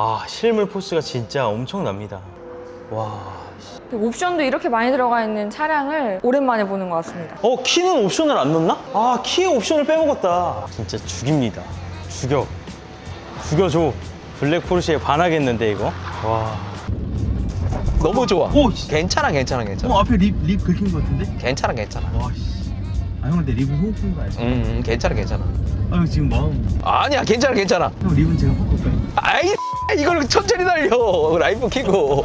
아, 실물 포스가 진짜 엄청납니다. 와. 옵션도 이렇게 많이 들어가 있는 차량을 오랜만에 보는 것 같습니다. 키는 옵션을 안 넣나? 아, 키에 옵션을 빼먹었다. 진짜 죽입니다. 죽여줘. 블랙 포르쉐에 반하겠는데 이거? 와. 너무 좋아. 오, 괜찮아. 앞에 립 긁힌 것 같은데? 괜찮아. 와, 씨. 아, 형 근데 립은 호흡인 거 알지? 괜찮아. 아, 형 지금 마음. 아니야, 괜찮아. 형 립은 제가 바꿀까요? 아이, 이걸 천천히 날려. 라이프 키고.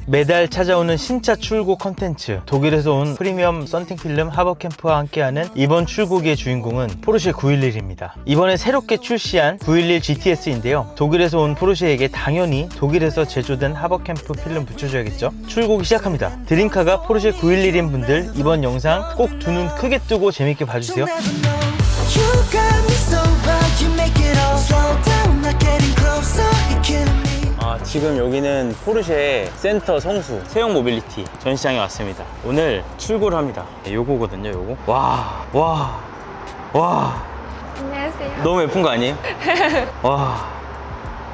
매달 찾아오는 신차 출고 컨텐츠, 독일에서 온 프리미엄 썬팅 필름 하버캠프와 함께하는 이번 출고기의 주인공은 포르쉐 911입니다. 이번에 새롭게 출시한 911 GTS인데요. 독일에서 온 포르쉐에게 당연히 독일에서 제조된 하버캠프 필름 붙여줘야겠죠. 출고기 시작합니다. 드림카가 포르쉐 911인 분들 이번 영상 꼭 두 눈 크게 뜨고 재밌게 봐주세요. 지금 여기는 포르쉐 센터 성수 세형 모빌리티 전시장에 왔습니다. 오늘 출고를 합니다. 요거거든요, 요거. 와. 안녕하세요. 너무 예쁜 거 아니에요? 와.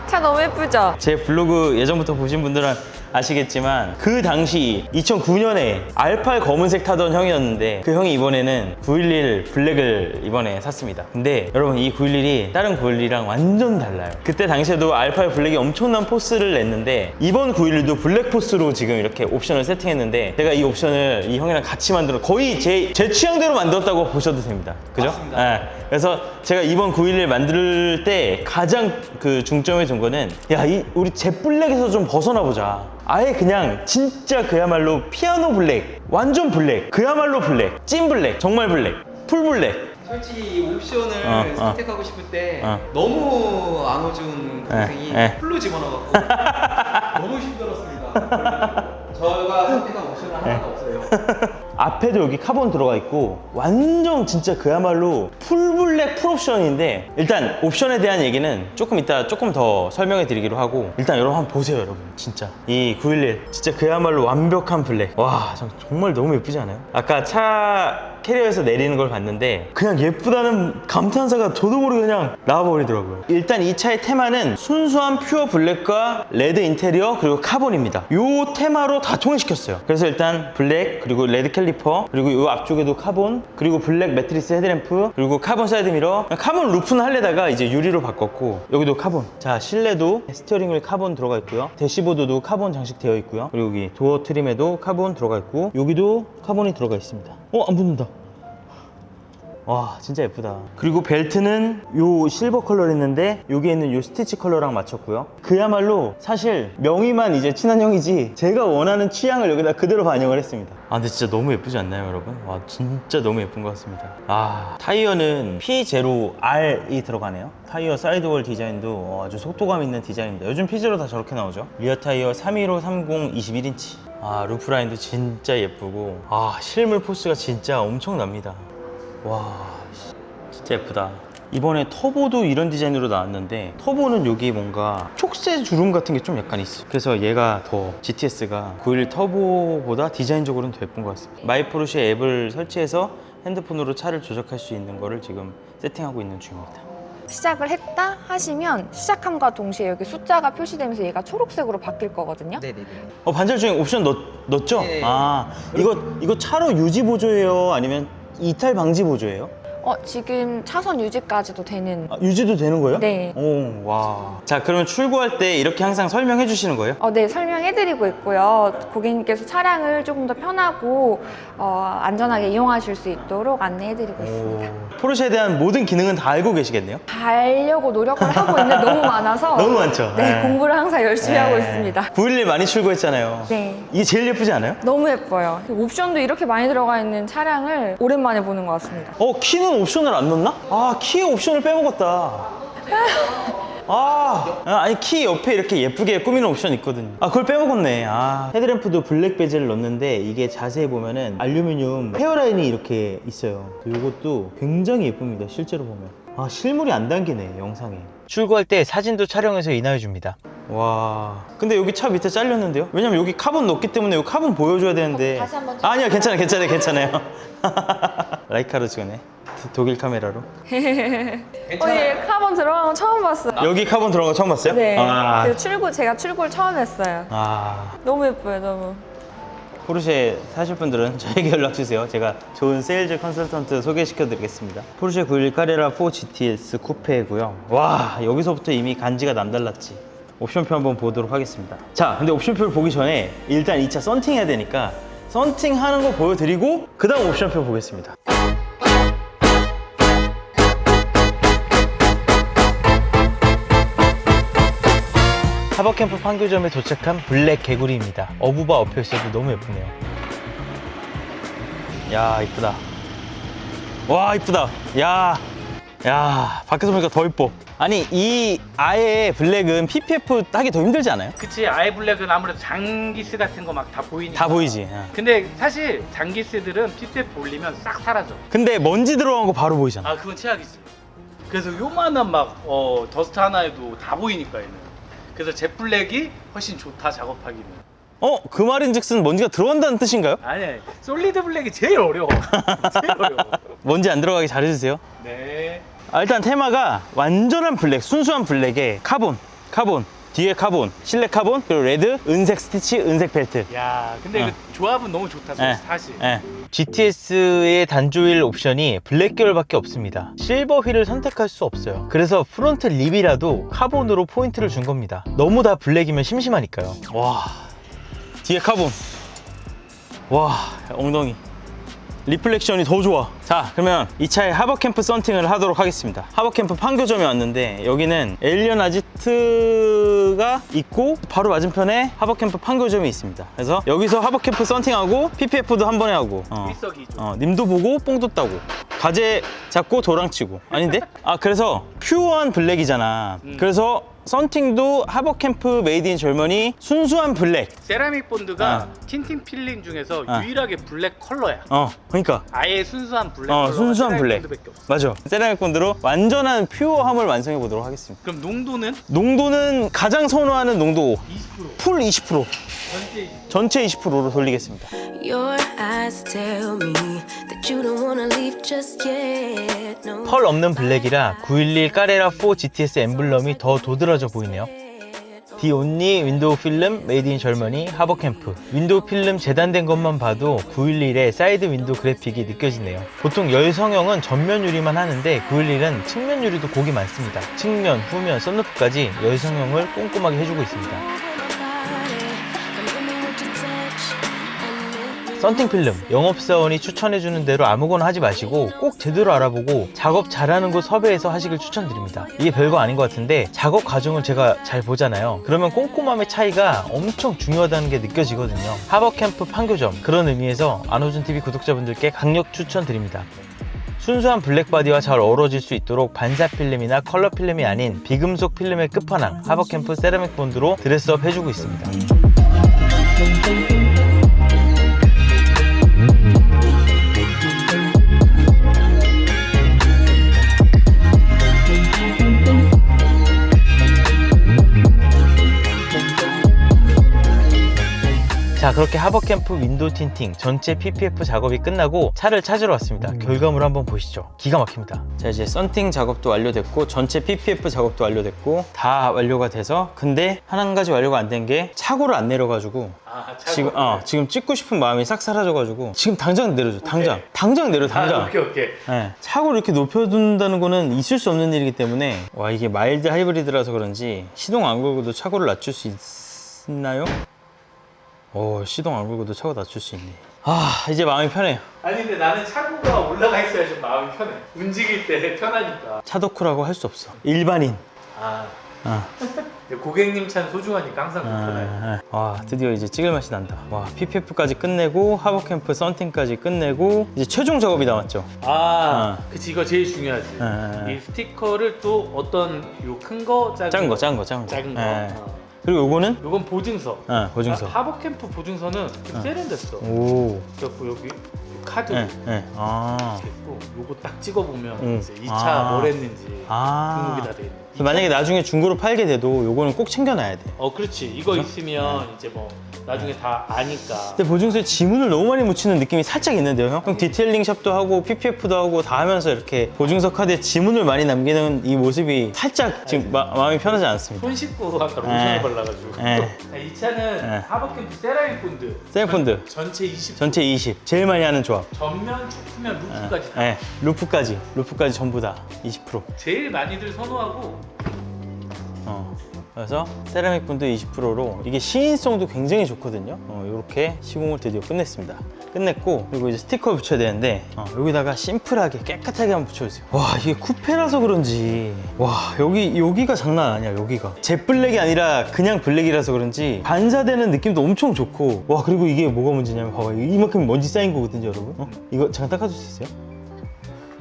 차 너무 예쁘죠? 제 블로그 예전부터 보신 분들은 아시겠지만 그 당시 2009년에 R8 검은색 타던 형이었는데 그 형이 이번에는 911 블랙을 이번에 샀습니다. 근데 여러분 이 911이 다른 911이랑 완전 달라요. 그때 당시에도 R8 블랙이 엄청난 포스를 냈는데 이번 911도 블랙 포스로 지금 이렇게 옵션을 세팅했는데 제가 이 옵션을 이 형이랑 같이 만들어 거의 제 취향대로 만들었다고 보셔도 됩니다. 그죠? 네. 그래서 제가 이번 911 만들 때 가장 그 중점에 둔 거는 우리 젯 블랙에서 좀 벗어나 보자. 아예 그냥 진짜 그야말로 피아노 블랙, 완전 블랙, 그야말로 블랙, 찐 블랙, 정말 블랙, 풀 블랙. 솔직히 이 옵션을 선택하고 싶을 때 너무 안호준 동생이 풀로 집어넣어갖고 너무 힘들었습니다. 저희가 선택한 옵션은 하나도 없어요. 앞에도 여기 카본 들어가 있고 완전 진짜 그야말로 풀블랙 풀옵션인데 일단 옵션에 대한 얘기는 조금 이따 조금 더 설명해 드리기로 하고 일단 여러분 한번 보세요. 여러분 진짜 이 911 진짜 그야말로 완벽한 블랙. 와 정말 너무 예쁘지 않아요? 아까 차 캐리어에서 내리는 걸 봤는데 그냥 예쁘다는 감탄사가 저도 모르게 그냥 나와버리더라고요. 일단 이 차의 테마는 순수한 퓨어 블랙과 레드 인테리어 그리고 카본입니다. 요 테마로 다 통일시켰어요. 그래서 일단 블랙 그리고 레드 캘리퍼 그리고 요 앞쪽에도 카본 그리고 블랙 매트리스 헤드램프 그리고 카본 사이드미러 카본 루프는 할래다가 이제 유리로 바꿨고 여기도 카본. 자 실내도 스티어링 휠 카본 들어가 있고요. 대시보드도 카본 장식되어 있고요. 그리고 여기 도어 트림에도 카본 들어가 있고 여기도 카본이 들어가 있습니다. 안 붙는다. 와 진짜 예쁘다. 그리고 벨트는 요 실버 컬러 있는데 여기에 있는 요 스티치 컬러랑 맞췄고요. 그야말로 사실 명의만 이제 친한 형이지 제가 원하는 취향을 여기다 그대로 반영을 했습니다. 근데 진짜 너무 예쁘지 않나요 여러분? 와 진짜 너무 예쁜 것 같습니다. 타이어는 P0R이 들어가네요. 타이어 사이드월 디자인도 아주 속도감 있는 디자인입니다. 요즘 P0 다 저렇게 나오죠. 리어 타이어 31530 21인치. 루프 라인도 진짜 예쁘고 실물 포스가 진짜 엄청납니다. 와 진짜 예쁘다. 이번에 터보도 이런 디자인으로 나왔는데 터보는 여기 뭔가 촉새 주름 같은 게 좀 약간 있어. 그래서 얘가 더 GTS가 911 터보보다 디자인적으로는 더 예쁜 것 같습니다. 마이 포르쉐 앱을 설치해서 핸드폰으로 차를 조작할 수 있는 거를 지금 세팅하고 있는 중입니다. 시작을 했다 하시면 시작함과 동시에 여기 숫자가 표시되면서 얘가 초록색으로 바뀔 거거든요. 네네네. 반절 중에 옵션 넣었죠? 네. 이거 차로 유지 보조예요? 아니면 이탈 방지 보조예요? 지금 차선 유지까지도 되는. 유지도 되는 거예요? 네. 와. 자, 그러면 출고할 때 이렇게 항상 설명해 주시는 거예요? 네, 설명해드리고 있고요. 고객님께서 차량을 조금 더 편하고 안전하게 이용하실 수 있도록 안내해드리고 있습니다. 포르쉐에 대한 모든 기능은 다 알고 계시겠네요? 다 하려고 노력을 하고 있는데 너무 많아서 너무 많죠? 네, 공부를 항상 열심히 하고 있습니다. 911 많이 출고했잖아요. 네. 이게 제일 예쁘지 않아요? 너무 예뻐요. 옵션도 이렇게 많이 들어가 있는 차량을 오랜만에 보는 것 같습니다. 키는 옵션을 안 넣나? 키에 옵션을 빼먹었다. 아니 키 옆에 이렇게 예쁘게 꾸미는 옵션 있거든요. 그걸 빼먹었네. 헤드램프도 블랙 베젤을 넣었는데 이게 자세히 보면은 알루미늄 헤어라인이 이렇게 있어요. 이것도 굉장히 예쁩니다. 실제로 보면. 실물이 안 담기네 영상에. 출고할 때 사진도 촬영해서 인화해 줍니다. 와. 근데 여기 차 밑에 잘렸는데요? 왜냐면 여기 카본 넣었기 때문에 여기 카본 보여줘야 되는데. 다시 한번 아니요, 괜찮아요. 라이카로 찍었네. 독일 카메라로. 예, 카본 들어간 건 처음 봤어요. 여기 카본 들어간 거 처음 봤어요? 네. 아. 그리고 제가 출고를 처음 했어요. 아. 너무 예뻐요, 너무. 포르쉐 사실 분들은 저에게 연락 주세요. 제가 좋은 세일즈 컨설턴트 소개시켜 드리겠습니다. 포르쉐 911 카레라 4 GTS 쿠페고요. 와, 여기서부터 이미 간지가 남달랐지. 옵션표 한번 보도록 하겠습니다. 자, 근데 옵션표를 보기 전에 일단 이 차 썬팅 해야 되니까 썬팅 하는 거 보여드리고 그 다음 옵션표 보겠습니다. 하버캠프 판교점에 도착한 블랙 개구리입니다. 어부바 엎혀있어도 너무 예쁘네요. 야, 이쁘다. 와, 이쁘다. 야, 밖에서 보니까 더 이뻐. 아니, 이 아예 블랙은 PPF 하기 더 힘들지 않아요? 그치, 아예 블랙은 아무래도 장기스 같은 거 막 다 보이니까. 다 보이지. 어. 근데 사실 장기스들은 PPF 올리면 싹 사라져. 근데 먼지 들어간 거 바로 보이잖아. 아, 그건 최악이지. 그래서 요만한 막 더스트 하나에도 다 보이니까 얘는. 그래서 젯 블랙이 훨씬 좋다, 작업하기는. 그 말인즉슨 먼지가 들어간다는 뜻인가요? 아니, 솔리드 블랙이 제일 어려워. 제일 어려워. 먼지 안 들어가게 잘해주세요. 네. 일단 테마가 완전한 블랙, 순수한 블랙에 카본, 뒤에 카본, 실내 카본, 그리고 레드, 은색 스티치, 은색 벨트. 야, 근데 어. 그 조합은 너무 좋다, 예, 사실. 예. GTS의 단조일 옵션이 블랙 계열밖에 없습니다. 실버 휠을 선택할 수 없어요. 그래서 프론트 립이라도 카본으로 포인트를 준 겁니다. 너무 다 블랙이면 심심하니까요. 와, 뒤에 카본. 와, 엉덩이. 리플렉션이 더 좋아. 자, 그러면 이 차에 하버캠프 썬팅을 하도록 하겠습니다. 하버캠프 판교점에 왔는데 여기는 에일리언 아지트가 있고 바로 맞은편에 하버캠프 판교점이 있습니다. 그래서 여기서 하버캠프 썬팅하고 PPF도 한 번에 하고 일석이조. 님도 보고 뽕도 따고 가재 잡고 도랑치고. 아닌데? 그래서 퓨어한 블랙이잖아. 그래서 썬팅도 하버캠프 메이드 인 절머니 순수한 블랙. 세라믹 본드가 틴팅 필링 중에서 유일하게 블랙 컬러야. 그러니까 아예 순수한 블랙 컬러가 순수한 세라믹 블랙. 본드밖에 없어. 맞아. 세라믹 본드로 완전한 퓨어함을 완성해 보도록 하겠습니다. 그럼 농도는 농도는 가장 선호하는 농도 20%. 풀 20%, 전체 전체 20%로 돌리겠습니다. Your eyes tell me that you don't wanna leave just yet. No. 펄 없는 블랙이라 911 까레라 4 GTS 엠블럼이 더 도드라져 보이네요. 디 온리 윈도우 필름 메이드 인 절머니 하버캠프. 윈도우 필름 재단된 것만 봐도 911의 사이드 윈도우 그래픽이 느껴지네요. 보통 열성형은 전면 유리만 하는데 911은 측면 유리도 곡이 많습니다. 측면, 후면, 썬루프까지 열성형을 꼼꼼하게 해주고 있습니다. 썬팅 필름, 영업사원이 추천해주는 대로 아무거나 하지 마시고 꼭 제대로 알아보고 작업 잘하는 곳 섭외해서 하시길 추천드립니다. 이게 별거 아닌 것 같은데 작업 과정을 제가 잘 보잖아요. 그러면 꼼꼼함의 차이가 엄청 중요하다는 게 느껴지거든요. 하버캠프 판교점, 그런 의미에서 안호준TV 구독자분들께 강력 추천드립니다. 순수한 블랙바디와 잘 어우러질 수 있도록 반사 필름이나 컬러 필름이 아닌 비금속 필름의 끝판왕 하버캠프 세라믹 본드로 드레스업 해주고 있습니다. 자, 그렇게 하버캠프 윈도우 틴팅 전체 PPF 작업이 끝나고 차를 찾으러 왔습니다. 결과물 한번 보시죠. 기가 막힙니다. 자, 이제 썬팅 작업도 완료됐고 전체 PPF 작업도 완료됐고 다 완료가 돼서, 근데 한 가지 완료가 안 된 게 차고를 안 내려가지고 지금 찍고 싶은 마음이 싹 사라져가지고 지금 당장 내려줘. 당장 내려. 오케이. 네. 차고를 이렇게 높여둔다는 거는 있을 수 없는 일이기 때문에, 와, 이게 마일드 하이브리드라서 그런지 시동 안 걸고도 차고를 낮출 수 있나요? 시동 안 걸고도 차고 낮출 수 있네. 이제 마음이 편해요. 아니 근데 나는 차고가 올라가 있어야 좀 마음이 편해. 움직일 때 편하니까. 차도크라고 할 수 없어. 일반인. 고객님 차는 소중하니까 항상 불편해요. 와, 드디어 이제 찍을 맛이 난다. 와, PPF까지 끝내고 하버캠프 썬팅까지 끝내고 이제 최종 작업이 남았죠. 그치, 이거 제일 중요하지. 이 스티커를 또 어떤 요 큰 거, 작은 거. 작은 거. 그리고 요거는? 요건 보증서. 보증서. 하버캠프 보증서는 좀 세련됐어. 오. 그래갖고 여기 카드 네. 이렇게 있고, 요거 딱 찍어보면 이제 이 차 뭘 했는지 등록이 다 돼 있는. 그래서 만약에 나중에 중고로 팔게 돼도 요거는 꼭 챙겨놔야 돼. 그렇지. 이거 있으면 이제 뭐 나중에 다 아니까. 근데 보증서에 지문을 너무 많이 묻히는 느낌이 살짝 있는데요, 형? 형 디테일링 샵도 하고 PPF도 하고 다 하면서 이렇게 보증서 카드에 지문을 많이 남기는 이 모습이 살짝 지금 마음이 편하지 않습니다. 손 씻고 아까 로션을 발라가지고. 네. 자, 이 차는 하버캠프 세라믹 본드. 세미폰드 전체 20. 전체 20 제일 많이 하는 조합. 전면, 측면, 루프까지 다. 네. 루프까지 전부 다 20%. 제일 많이들 선호하고. 그래서 세라믹 본드 20%로 이게 시인성도 굉장히 좋거든요. 이렇게 시공을 드디어 끝냈고, 그리고 이제 스티커를 붙여야 되는데 여기다가 심플하게 깨끗하게 한번 붙여주세요. 와, 이게 쿠페라서 그런지 와, 여기가 장난 아니야. 여기가 젯 블랙이 아니라 그냥 블랙이라서 그런지 반사되는 느낌도 엄청 좋고, 와, 그리고 이게 뭐가 문제냐면 봐봐, 이만큼 먼지 쌓인 거거든요, 여러분. 이거 잠깐 닦아줄 수 있어요?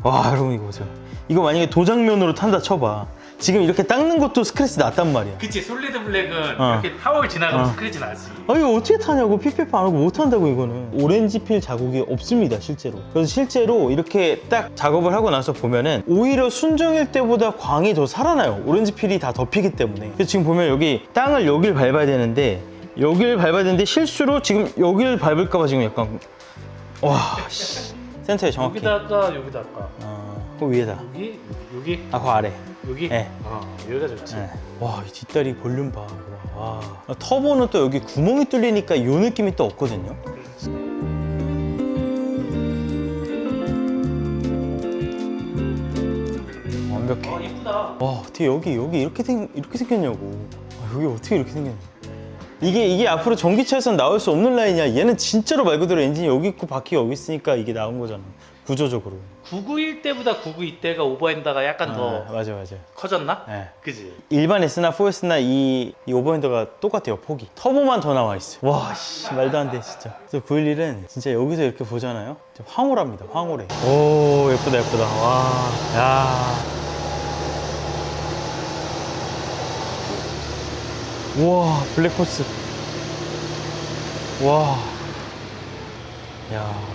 와, 여러분 이거 보세요. 이거 만약에 도장면으로 탄다 쳐봐, 지금 이렇게 닦는 것도 스크래치 났단 말이야. 그치, 솔리드 블랙은 이렇게 타월 지나가면 스크래치 나지. 이거 어떻게 타냐고. PPF 안 하고 못 한다고. 이거는 오렌지 필 자국이 없습니다, 실제로. 그래서 실제로 이렇게 딱 작업을 하고 나서 보면은 오히려 순정일 때보다 광이 더 살아나요. 오렌지 필이 다 덮이기 때문에. 그래서 지금 보면 여기 땅을 여길 밟아야 되는데 실수로 지금 여길 밟을까봐 지금 약간 센터에 정확히. 여기다가 그 위에다. 여기 그 아래. 여기? 네. 여기가 좋지. 네. 와, 이 뒷다리 볼륨 봐. 와. 터보는 또 여기 구멍이 뚫리니까 이 느낌이 또 없거든요. 완벽해. 이쁘다. 와, 어떻게 여기 이렇게 생겼냐고. 여기 어떻게 이렇게 생겼냐. 이게 앞으로 전기차에서는 나올 수 없는 라인이야. 얘는 진짜로 말 그대로 엔진이 여기 있고 바퀴가 여기 있으니까 이게 나온 거잖아, 구조적으로. 991 때보다 992 때가 오버핸더가 약간 더 맞아. 커졌나? 네. 그지? 일반 S나 4S나 이 오버핸더가 똑같아요, 폭이. 터보만 더 나와 있어. 와, 씨, 말도 안 돼, 진짜. 그래서 V1은 진짜 여기서 이렇게 보잖아요. 진짜 황홀합니다, 황홀해. 오, 예쁘다. 와, 야. 우와, 블랙포스. 와. 야.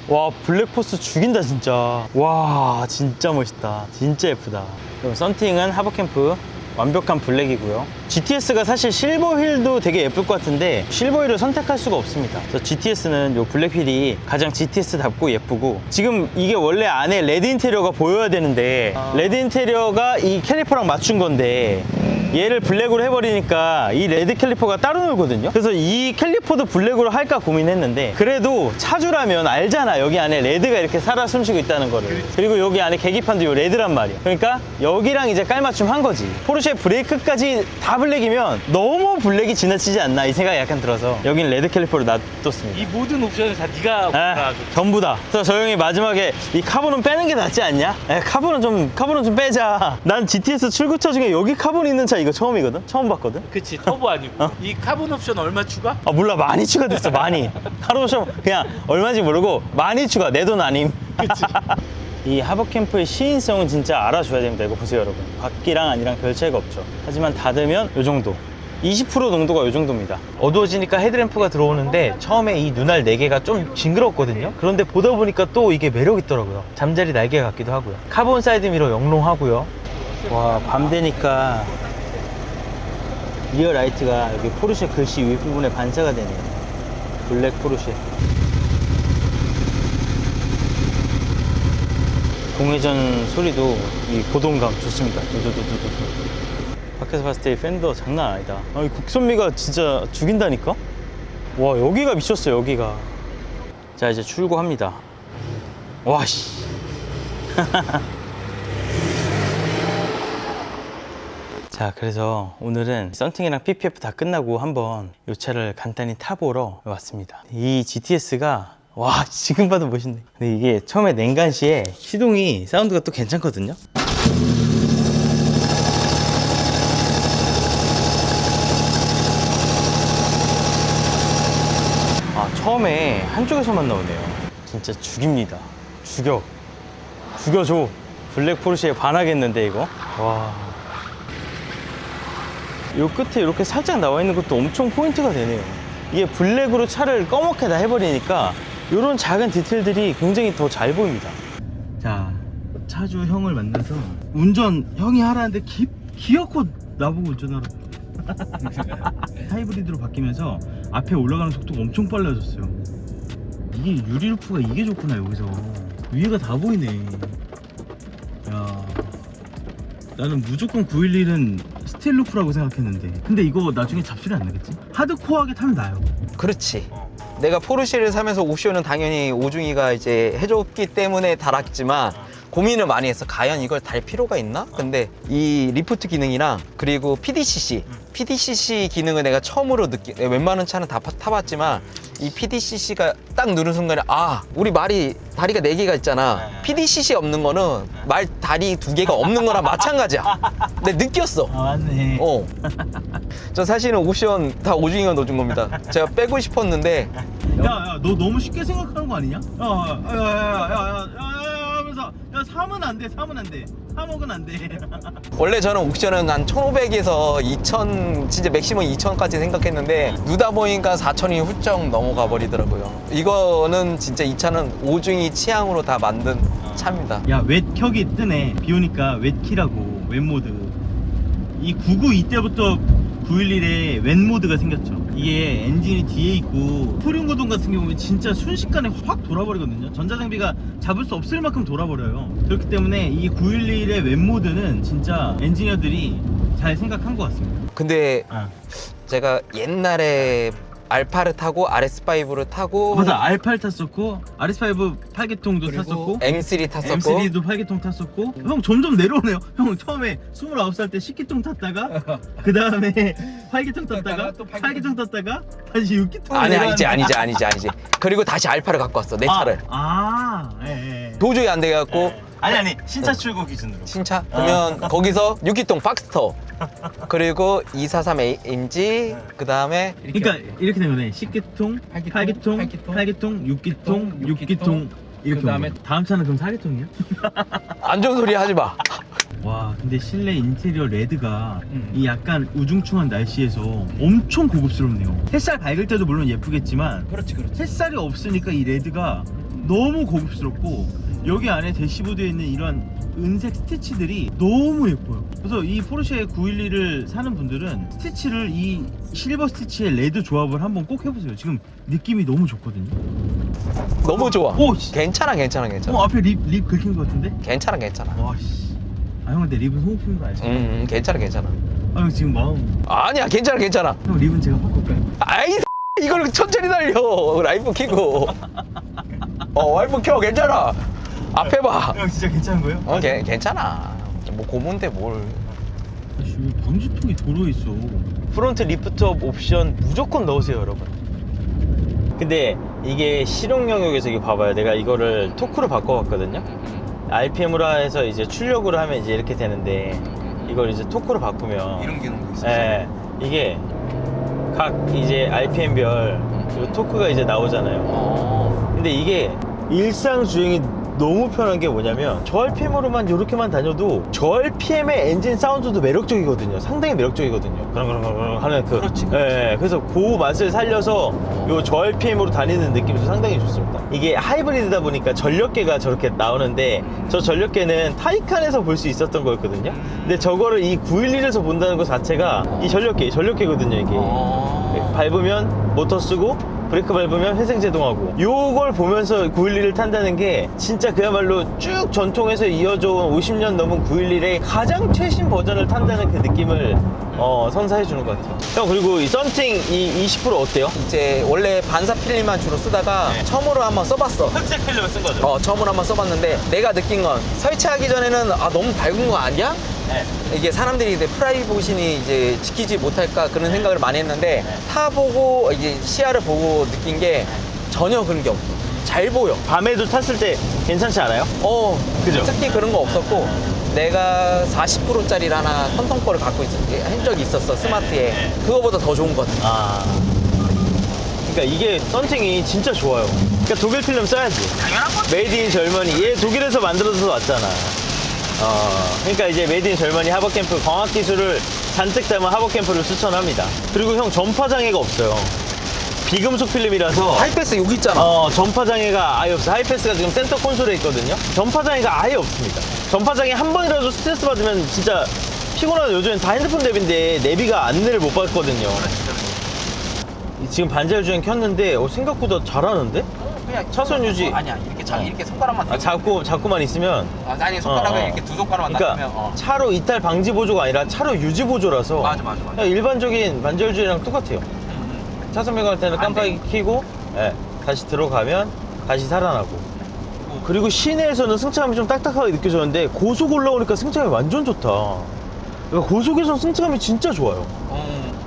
와, 블랙포스 죽인다 진짜. 와, 진짜 멋있다. 진짜 예쁘다. 그럼 썬팅은 하버캠프 완벽한 블랙이고요. GTS가 사실 실버 휠도 되게 예쁠 것 같은데 실버 휠을 선택할 수가 없습니다. 그래서 GTS는 요 블랙 휠이 가장 GTS답고 예쁘고, 지금 이게 원래 안에 레드 인테리어가 보여야 되는데 레드 인테리어가 이 캘리퍼랑 맞춘 건데 얘를 블랙으로 해버리니까 이 레드 캘리퍼가 따로 놀거든요. 그래서 이 캘리퍼도 블랙으로 할까 고민했는데, 그래도 차주라면 알잖아, 여기 안에 레드가 이렇게 살아 숨쉬고 있다는 거를. 그리고 여기 안에 계기판도 요 레드란 말이야. 그러니까 여기랑 이제 깔맞춤 한 거지. 포르쉐 브레이크까지 다 블랙이면 너무 블랙이 지나치지 않나, 이 생각이 약간 들어서 여긴 레드 캘리퍼를 놔뒀습니다. 이 모든 옵션을 다 네가 골라가지고. 전부 다. 그래서 저 형이 마지막에 이 카본은 빼는 게 낫지 않냐? 카본은 좀 빼자. 난 GTS 출구차 중에 여기 카본 있는 차 이거 처음이거든? 처음 봤거든? 그치, 터보 아니고. 이 카본 옵션 얼마 추가? 몰라, 많이 추가됐어, 많이. 카본 옵션 그냥 얼마인지 모르고 많이 추가, 내 돈 아님. 그치. 이 하버캠프의 시인성은 진짜 알아줘야 됩니다. 이거 보세요, 여러분. 밖이랑 안이랑 별 차이가 없죠. 하지만 닫으면 요 정도. 20% 농도가 요 정도입니다. 어두워지니까 헤드램프가 들어오는데 처음에 이 눈알 4개가 좀 징그럽거든요. 그런데 보다 보니까 또 이게 매력 있더라고요. 잠자리 날개 같기도 하고요. 카본 사이드 미러 영롱하고요. 와, 밤 되니까 리어 라이트가 여기 포르쉐 글씨 윗부분에 반사가 되네요. 블랙 포르쉐. 공회전 소리도 이 고동감 좋습니다. 두두두두두. 밖에서 봤을 때 이 팬더 장난 아니다. 이 곡선미가 진짜 죽인다니까? 와, 여기가 미쳤어요, 여기가. 자, 이제 출고합니다. 와, 씨. 자, 그래서 오늘은 썬팅이랑 PPF 다 끝나고 한번 이 차를 간단히 타보러 왔습니다. 이 GTS가 와, 지금 봐도 멋있네. 근데 이게 처음에 냉간시에 시동이 사운드가 또 괜찮거든요. 처음에 한쪽에서만 나오네요. 진짜 죽입니다. 죽여줘. 블랙 포르쉐에 반하겠는데 이거. 와. 요 끝에 이렇게 살짝 나와 있는 것도 엄청 포인트가 되네요. 이게 블랙으로 차를 꺼멓게 다 해버리니까 이런 작은 디테일들이 굉장히 더 잘 보입니다. 자, 차주 형을 만나서 운전 형이 하라는데 기어코 나보고 운전하라고. 하이브리드로 바뀌면서 앞에 올라가는 속도가 엄청 빨라졌어요. 이게 유리루프가 이게 좋구나. 여기서 위에가 다 보이네. 야, 나는 무조건 911은 스틸루프라고 생각했는데, 근데 이거 나중에 잡소리 안 나겠지? 하드코어하게 타면 나요. 그렇지. 내가 포르쉐를 사면서 옵션은 당연히 오중이가 이제 해줬기 때문에 달았지만 고민을 많이 했어. 과연 이걸 달 필요가 있나? 근데 이 리프트 기능이랑 그리고 PDCC 기능을 내가 처음으로 웬만한 차는 다 타봤지만 이 PDCC가 딱 누른 순간에 아, 우리 말이 다리가 4개가 있잖아. PDCC 없는 거는 말 다리 2개가 없는 거랑 마찬가지야. 내가 느꼈어. 아, 맞네. 저 사실은 옵션 다 오중이가 넣어준 겁니다. 제가 빼고 싶었는데 야, 너 너무 쉽게 생각하는 거 아니냐? 야, 하면서 야, 사면 안 돼. 3억은 안 돼. 원래 저는 옵션은 한 1,500에서 2,000, 진짜 맥시멈 2,000까지 생각했는데 누다 보니까 4,000이 훌쩍 넘어가 버리더라고요. 이거는 진짜 이 차는 오중이 취향으로 다 만든 차입니다. 야, 웻 켜기 뜨네. 비 오니까 웻 키라고. 웻 모드. 이 992 때부터 911에 웻 모드가 생겼죠. 이게 엔진이 뒤에 있고 후륜구동 같은 경우는 진짜 순식간에 확 돌아버리거든요. 전자장비가 잡을 수 없을 만큼 돌아버려요. 그렇기 때문에 이 911의 웻 모드는 진짜 엔지니어들이 잘 생각한 것 같습니다. 근데 제가 옛날에 알파를 타고 RS5를 타고 맞아, 알파를 탔었고 RS5 8기통도 탔었고 M3 탔었고 M3도 8기통 탔었고. 형 점점 내려오네요. 형 처음에 29살 때 10기통 탔다가 그 다음에 8기통 탔다가 또 8기통 탔다가 다시 6기통. 아니지. 그리고 다시 알파를 갖고 왔어, 내 차를. 예. 도저히 안 돼갖고 아니 신차 출고 기준으로. 신차? 그러면 거기서 6기통 박스터 그리고 243 AMG 그 다음에 그러니까 이렇게 되면 10기통, 8기통, 6기통, 6기통 이렇게 그다음에 오면 다음 차는 그럼 4기통이야? 안 좋은 소리 하지 마. 와, 근데 실내 인테리어 레드가 이 약간 우중충한 날씨에서 엄청 고급스럽네요. 햇살 밝을 때도 물론 예쁘겠지만 그렇지. 햇살이 없으니까 이 레드가 너무 고급스럽고 여기 안에 대시보드에 있는 이런 은색 스티치들이 너무 예뻐요. 그래서 이 포르쉐 911을 사는 분들은 스티치를 이 실버 스티치의 레드 조합을 한번 꼭 해보세요. 지금 느낌이 너무 좋거든요. 너무 좋아. 오, 씨. 괜찮아. 앞에 립 긁힌 것 같은데? 괜찮아. 와, 씨. 아, 형 근데 립은 소모품인 거 알죠? 괜찮아. 아, 형 지금 마음. 아니야, 괜찮아. 형 립은 제가 바꿀까요? 아이 이걸 천천히 달려. 라이프 키고. 와이프 켜. 괜찮아. 앞에 봐. 형 진짜 괜찮은 거예요? 괜찮아. 뭐 고문데 뭘. 아씨, 왜 방지턱이 도로에 있어? 프론트 리프트업 옵션 무조건 넣으세요, 여러분. 근데 이게 실용 영역에서 이거 봐봐요. 내가 이거를 토크로 바꿔봤거든요. RPM으로 해서 이제 출력으로 하면 이제 이렇게 되는데 이걸 이제 토크로 바꾸면 이런 기능도 있어요. 예, 이게 각 이제 RPM별 그리고 토크가 이제 나오잖아요. 근데 이게 일상 주행이 너무 편한 게 뭐냐면 저 RPM으로만 이렇게만 다녀도 저 RPM의 엔진 사운드도 매력적이거든요. 상당히 매력적이거든요. 그런 하는 그. 그렇지. 예, 그래서 그 맛을 살려서 요 저 RPM으로 다니는 느낌도 상당히 좋습니다. 이게 하이브리드다 보니까 전력계가 저렇게 나오는데 저 전력계는 타이칸에서 볼 수 있었던 거였거든요. 근데 저거를 이 911에서 본다는 것 자체가 이 전력계거든요, 이게. 밟으면 모터 쓰고 브레이크 밟으면 회생 제동하고 요걸 보면서 911을 탄다는 게 진짜 그야말로 쭉 전통에서 이어져 온 50년 넘은 911의 가장 최신 버전을 탄다는 그 느낌을 선사해 주는 것 같아요. 형, 그리고 이 썬팅 이 20% 어때요? 이제 원래 반사 필름만 주로 쓰다가 처음으로 한번 써봤어. 흑색 필름을 쓴 거죠? 처음으로 한번 써봤는데 내가 느낀 건 설치하기 전에는 너무 밝은 거 아니야? 네. 이게 사람들이 이제 프라이버시니 이제 지키지 못할까 그런 생각을 많이 했는데 타보고 이제 시야를 보고 느낀 게 전혀 그런 게 없어. 잘 보여. 밤에도 탔을 때 괜찮지 않아요? 그죠? 특히 그런 거 없었고 내가 40%짜리를 하나 헌통 거를 갖고 한 적이 있었어, 스마트에. 그거보다 더 좋은 것 같아. 그러니까 이게 썬팅이 진짜 좋아요. 그러니까 독일 필름 써야지. 당연한 거지. 메이드 인 절머니. 얘 독일에서 만들어서 왔잖아. 그러니까 이제 메이드 인 절머니 하버캠프 광학 기술을 잔뜩 담은 하버캠프를 추천합니다. 그리고 형 전파 장애가 없어요. 비금속 필름이라서 하이패스 여기 있잖아. 전파 장애가 아예 없어요. 하이패스가 지금 센터 콘솔에 있거든요. 전파 장애가 아예 없습니다. 전파 장애 한 번이라도 스트레스 받으면 진짜 피곤하다. 요즘엔 다 핸드폰 내비인데 내비가 안내를 못 받거든요. 지금 반자율 주행 켰는데 생각보다 잘하는데? 그냥 차선 유지. 아니야 이렇게 손가락만 잡고만 있으면. 아니 손가락을 이렇게 두 손가락만 그러니까 닿으면 차로 이탈 방지 보조가 아니라 차로 유지 보조라서 맞아. 그냥 일반적인 반자율 주행이랑 똑같아요. 차선 변경할 때는 깜빡이 켜고 다시 들어가면 다시 살아나고. 그리고 시내에서는 승차감이 좀 딱딱하게 느껴졌는데 고속 올라오니까 승차감이 완전 좋다. 그러니까 고속에서 승차감이 진짜 좋아요.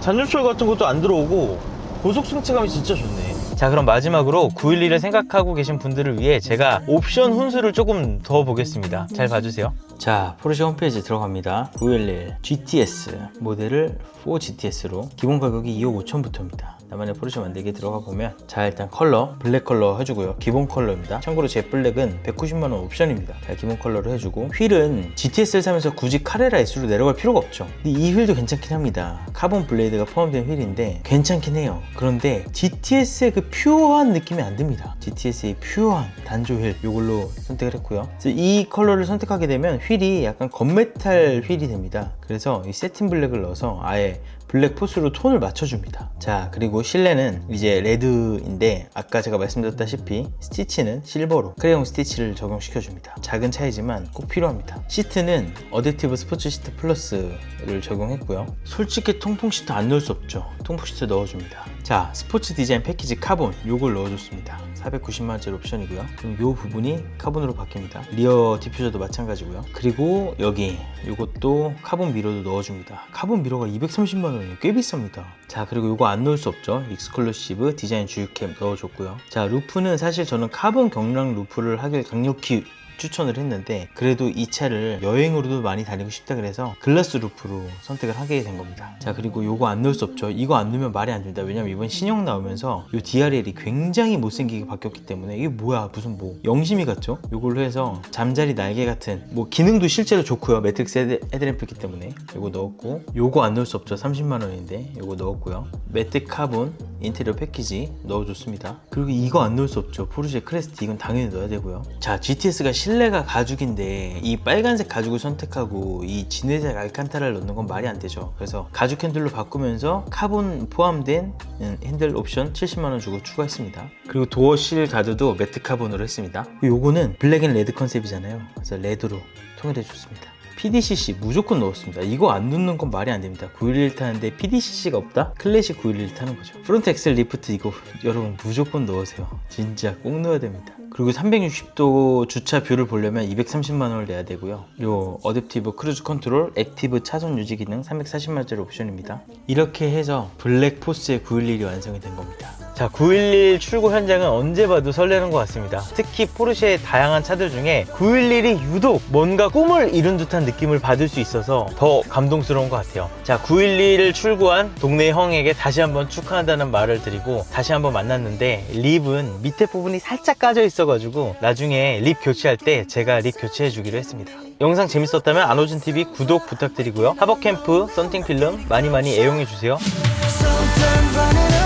잔유철 같은 것도 안 들어오고 고속 승차감이 진짜 좋네. 자, 그럼 마지막으로 911을 생각하고 계신 분들을 위해 제가 옵션 훈수를 조금 더 보겠습니다. 잘 봐주세요. 자, 포르쉐 홈페이지 들어갑니다. 911 GTS 모델을 4GTS로 기본 가격이 2억 5천부터입니다. 나만의 포르쉐 만들기 들어가 보면, 자, 일단 컬러 블랙 컬러 해주고요. 기본 컬러입니다. 참고로 제 블랙은 190만원 옵션입니다. 자, 기본 컬러로 해주고, 휠은 GTS를 사면서 굳이 카레라 S로 내려갈 필요가 없죠. 근데 이 휠도 괜찮긴 합니다. 카본 블레이드가 포함된 휠인데 괜찮긴 해요. 그런데 GTS의 그 퓨어한 느낌이 안 듭니다. GTS의 퓨어한 단조 휠, 이걸로 선택을 했고요. 그래서 이 컬러를 선택하게 되면 휠이 약간 건메탈 휠이 됩니다. 그래서 이 세틴 블랙을 넣어서 아예 블랙 포스로 톤을 맞춰줍니다. 자, 그리고 실내는 이제 레드인데 아까 제가 말씀드렸다시피 스티치는 실버로 크레용 스티치를 적용시켜줍니다. 작은 차이지만 꼭 필요합니다. 시트는 어댑티브 스포츠 시트 플러스를 적용했고요. 솔직히 통풍 시트 안 넣을 수 없죠. 통풍 시트 넣어줍니다. 자, 스포츠 디자인 패키지 카본, 요걸 넣어줬습니다. 490만원짜리 옵션이고요. 그럼 요 부분이 카본으로 바뀝니다. 리어 디퓨저도 마찬가지고요. 그리고 여기 요것도 카본 미러도 넣어줍니다. 카본 미러가 230만원이에요. 꽤 비쌉니다. 자, 그리고 요거 안 넣을 수 없죠. 익스클루시브 디자인 주유캡 넣어줬고요. 자, 루프는 사실 저는 카본 경량 루프를 하길 강력히 추천을 했는데, 그래도 이 차를 여행으로도 많이 다니고 싶다 그래서 글라스 루프로 선택을 하게 된 겁니다. 자, 그리고 요거 안 넣을 수 없죠. 이거 안 넣으면 말이 안 됩니다. 왜냐면 이번 신형 나오면서 요 DRL이 굉장히 못생기게 바뀌었기 때문에 이게 뭐야, 무슨 뭐 영심이 같죠? 요걸로 해서 잠자리 날개 같은 뭐 기능도 실제로 좋고요. 매트릭스 헤드램프이기 때문에 요거 넣었고, 요거 안 넣을 수 없죠. 30만원인데 요거 넣었고요. 매트 카본 인테리어 패키지 넣어줬습니다. 그리고 이거 안 넣을 수 없죠. 포르쉐 크레스트, 이건 당연히 넣어야 되고요. 자, GTS가 실내가 가죽인데 이 빨간색 가죽을 선택하고 이 진회색 알칸타라를 넣는 건 말이 안 되죠. 그래서 가죽 핸들로 바꾸면서 카본 포함된 핸들 옵션 70만원 주고 추가했습니다. 그리고 도어 실 가드도 매트 카본으로 했습니다. 요거는 블랙 앤 레드 컨셉이잖아요. 그래서 레드로 통일해 줬습니다. PDCC 무조건 넣었습니다. 이거 안 넣는 건 말이 안 됩니다. 911 타는데 PDCC가 없다? 클래식 911 타는 거죠. 프론트 엑셀 리프트 이거 여러분 무조건 넣으세요. 진짜 꼭 넣어야 됩니다. 그리고 360도 주차 뷰를 보려면 230만원을 내야 되고요. 요 어댑티브 크루즈 컨트롤 액티브 차선 유지 기능 340만원짜리 옵션입니다. 이렇게 해서 블랙 포스의 911이 완성이 된 겁니다. 자, 911 출고 현장은 언제 봐도 설레는 것 같습니다. 특히 포르쉐의 다양한 차들 중에 911이 유독 뭔가 꿈을 이룬 듯한 느낌을 받을 수 있어서 더 감동스러운 것 같아요. 자, 911을 출고한 동네 형에게 다시 한번 축하한다는 말을 드리고 다시 한번 만났는데, 립은 밑에 부분이 살짝 까져 있어가지고 나중에 립 교체할 때 제가 립 교체해 주기로 했습니다. 영상 재밌었다면 안호진TV 구독 부탁드리고요. 하버캠프 썬팅 필름 많이 애용해 주세요. So done running